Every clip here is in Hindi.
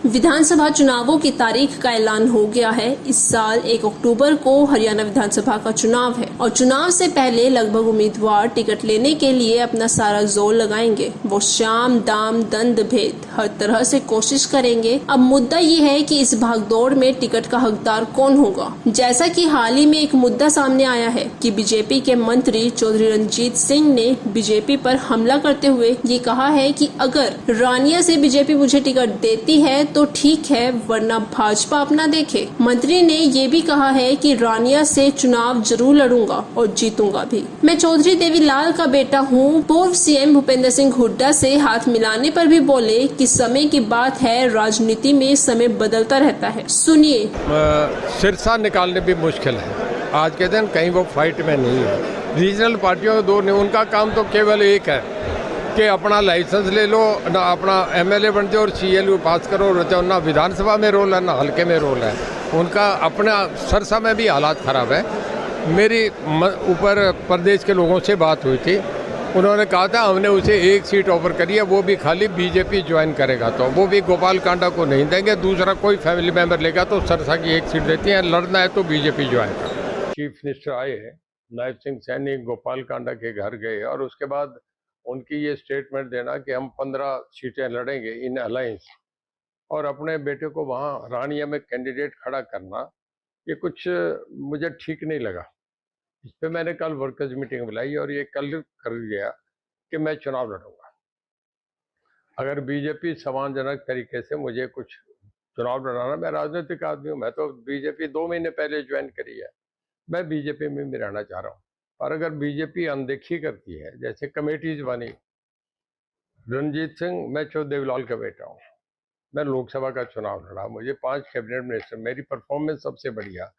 विधानसभा चुनावों की तारीख का ऐलान हो गया है। इस साल 1 अक्टूबर को हरियाणा विधानसभा का चुनाव है और चुनाव से पहले लगभग उम्मीदवार टिकट लेने के लिए अपना सारा जोर लगाएंगे। वो शाम दाम दंड भेद हर तरह से कोशिश करेंगे। अब मुद्दा ये है कि इस भागदौड़ में टिकट का हकदार कौन होगा। जैसा कि हाल ही में एक मुद्दा सामने आया है कि बीजेपी के मंत्री चौधरी रणजीत सिंह ने बीजेपी पर हमला करते हुए ये कहा है कि अगर रानिया से बीजेपी मुझे टिकट देती है तो ठीक है, वरना भाजपा अपना देखे। मंत्री ने ये भी कहा है कि रानिया से चुनाव जरूर लड़ूंगा और जीतूंगा भी। मैं चौधरी देवीलाल का बेटा हूँ। पूर्व सीएम भूपेंद्र सिंह हुड्डा से हाथ मिलाने पर भी बोले कि समय की बात है, राजनीति में समय बदलता रहता है। सुनिए। सिरसा निकालने भी मुश्किल है आज के दिन, कहीं वो फाइट में नहीं है। रीजनल पार्टियों के दो ने, उनका काम तो केवल एक है कि अपना लाइसेंस ले लो, ना अपना एमएलए बन जाओ और सीएलयू पास करो। ना विधानसभा में रोल है ना हल्के में रोल है उनका। अपना सरसा में भी हालात ख़राब है। मेरी ऊपर प्रदेश के लोगों से बात हुई थी, उन्होंने कहा था हमने उसे एक सीट ऑफर करी है, वो भी खाली बीजेपी ज्वाइन करेगा तो वो भी गोपाल कांडा को नहीं देंगे, दूसरा कोई फैमिली मेम्बर लेगा तो सरसा की एक सीट देती है। लड़ना है तो बीजेपी ज्वाइन करो। चीफ मिनिस्टर आए, नायब सिंह सैनी गोपाल कांडा के घर गए और उसके बाद उनकी ये स्टेटमेंट देना कि हम 15 सीटें लड़ेंगे इन अलायंस और अपने बेटे को वहाँ रानिया में कैंडिडेट खड़ा करना, ये कुछ मुझे ठीक नहीं लगा। इस पे मैंने कल वर्कर्स मीटिंग बुलाई और ये कल कर दिया कि मैं चुनाव लड़ूंगा। अगर बीजेपी सम्मानजनक तरीके से मुझे कुछ चुनाव लड़ाना, मैं राजनीतिक आदमी हूँ, मैं तो बीजेपी 2 महीने पहले ज्वाइन करी है, मैं बीजेपी में भी रहना चाह रहा हूँ। और अगर बीजेपी अनदेखी करती है, जैसे कमेटीज बनी, रणजीत सिंह, मैं चौधरी देवीलाल का बेटा हूँ, मैं लोकसभा का चुनाव लड़ा, मुझे 5 कैबिनेट मिनिस्टर, मेरी परफॉर्मेंस सबसे बढ़िया।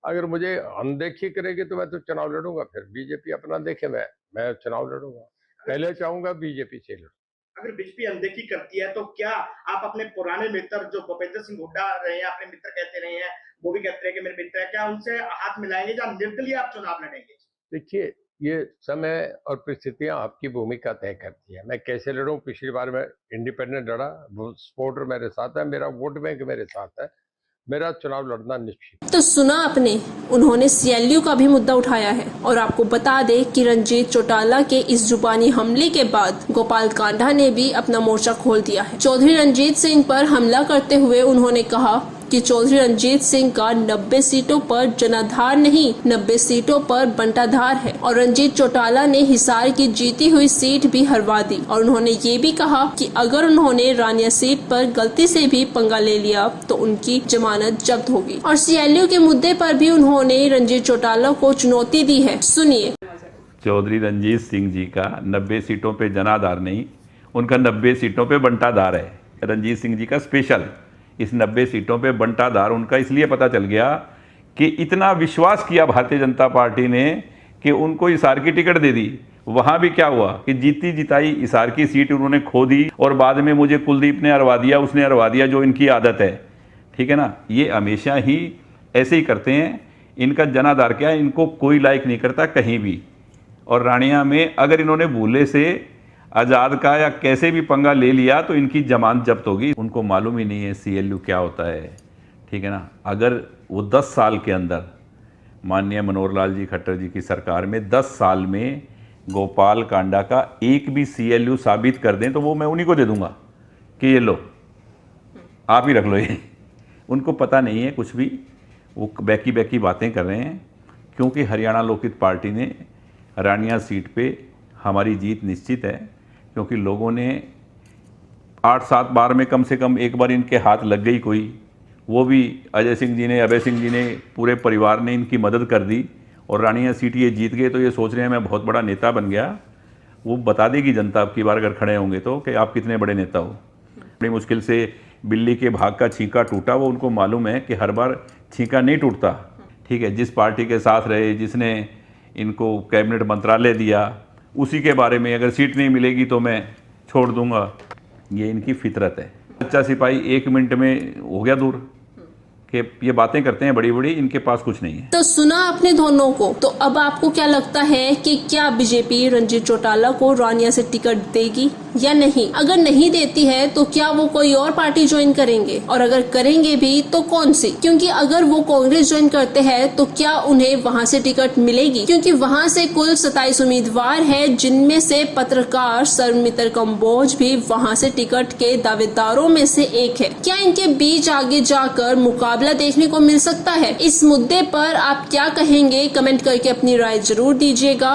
अगर मुझे अनदेखी करेगी तो मैं तो चुनाव लड़ूंगा। फिर बीजेपी अपना देखे, मैं चुनाव लड़ूंगा। पहले चाहूंगा बीजेपी से लड़ूं। अगर बीजेपी अनदेखी करती है तो क्या आप अपने पुराने मित्र जो भूपेंद्र सिंह हुड्डा रहे हैं, अपने मित्र कहते रहे हैं, वो भी कहते हैं कि मेरे मित्र है, क्या उनसे हाथ मिलाएंगे या निर्दलीय आप चुनाव लड़ेंगे? देखिए, ये समय और परिस्थितियां आपकी भूमिका तय करती है। मैं कैसे लड़ूं, पिछली बार मैं इंडिपेंडेंट लड़ा, सपोर्टर मेरे साथ है, मेरा वोट बैंक मेरे साथ है, मेरा चुनाव लड़ना निश्चित। तो सुना आपने, उन्होंने सीएलयू का भी मुद्दा उठाया है। और आपको बता दे कि रंजीत चौटाला के इस जुबानी हमले के बाद गोपाल कांडा ने भी अपना मोर्चा खोल दिया है। चौधरी रणजीत सिंह पर हमला करते हुए उन्होंने कहा कि चौधरी रणजीत सिंह का 90 सीटों पर जनाधार नहीं, 90 सीटों पर बंटाधार है और रंजीत चौटाला ने हिसार की जीती हुई सीट भी हरवा दी। और उन्होंने ये भी कहा कि अगर उन्होंने रानिया सीट पर गलती से भी पंगा ले लिया तो उनकी जमानत जब्त होगी। और सीएलयू के मुद्दे पर भी उन्होंने रंजीत चौटाला को चुनौती दी है। सुनिए। चौधरी रणजीत सिंह जी का 90 सीटों पे जनाधार नहीं, उनका 90 सीटों पे बंटाधार है। रणजीत सिंह जी का स्पेशल इस 90 सीटों पे बंटाधार उनका इसलिए पता चल गया कि इतना विश्वास किया भारतीय जनता पार्टी ने कि उनको हिसार की टिकट दे दी। वहाँ भी क्या हुआ कि जीती जिताई हिसार की सीट उन्होंने खो दी और बाद में मुझे कुलदीप ने हरवा दिया, उसने हरवा दिया, जो इनकी आदत है। ठीक है ना, ये हमेशा ही ऐसे ही करते हैं। इनका जनाधार क्या है, इनको कोई लाइक नहीं करता कहीं भी। और रानिया में अगर इन्होंने भूले से आज़ाद का या कैसे भी पंगा ले लिया तो इनकी जमानत जब्त होगी। उनको मालूम ही नहीं है सीएलयू क्या होता है। ठीक है ना, अगर वो 10 साल के अंदर माननीय मनोहर लाल जी खट्टर जी की सरकार में 10 साल में गोपाल कांडा का एक भी सीएलयू साबित कर दें तो वो मैं उन्हीं को दे दूंगा कि ये लो, आप ही रख लो ये। उनको पता नहीं है कुछ भी, वो बैकी बातें कर रहे हैं। क्योंकि हरियाणा लोकहित पार्टी ने रानिया सीट पे हमारी जीत निश्चित है, क्योंकि लोगों ने 8-7 बार में कम से कम एक बार इनके हाथ लग गई कोई, वो भी अजय सिंह जी ने, अभय सिंह जी ने, पूरे परिवार ने इनकी मदद कर दी और रानिया सीट ये जीत गए। तो ये सोच रहे हैं मैं बहुत बड़ा नेता बन गया। वो बता देगी जनता अब की बार अगर खड़े होंगे तो कि आप कितने बड़े नेता हो। बड़ी मुश्किल से बिल्ली के भाग का छींका टूटा, वो उनको मालूम है कि हर बार छींका नहीं टूटता। ठीक है, जिस पार्टी के साथ रहे, जिसने इनको कैबिनेट मंत्रालय दिया, उसी के बारे में अगर सीट नहीं मिलेगी तो मैं छोड़ दूंगा, ये इनकी फितरत है। बच्चा सिपाही 1 मिनट में हो गया दूर कि ये बातें करते हैं बड़ी बड़ी, इनके पास कुछ नहीं है। तो सुना आपने दोनों को, तो अब आपको क्या लगता है कि क्या बीजेपी रंजीत चौटाला को रानिया से टिकट देगी या नहीं? अगर नहीं देती है तो क्या वो कोई और पार्टी ज्वाइन करेंगे, और अगर करेंगे भी तो कौन सी? क्योंकि अगर वो कांग्रेस ज्वाइन करते हैं तो क्या उन्हें वहां से टिकट मिलेगी? क्योंकि वहां से कुल 27 उम्मीदवार हैं, जिनमें से पत्रकार सर्वमित्र कंबोज भी वहां से टिकट के दावेदारों में से एक है। क्या इनके बीच आगे जाकर मुकाबला देखने को मिल सकता है? इस मुद्दे पर आप क्या कहेंगे? कमेंट करके अपनी राय जरूर दीजिएगा।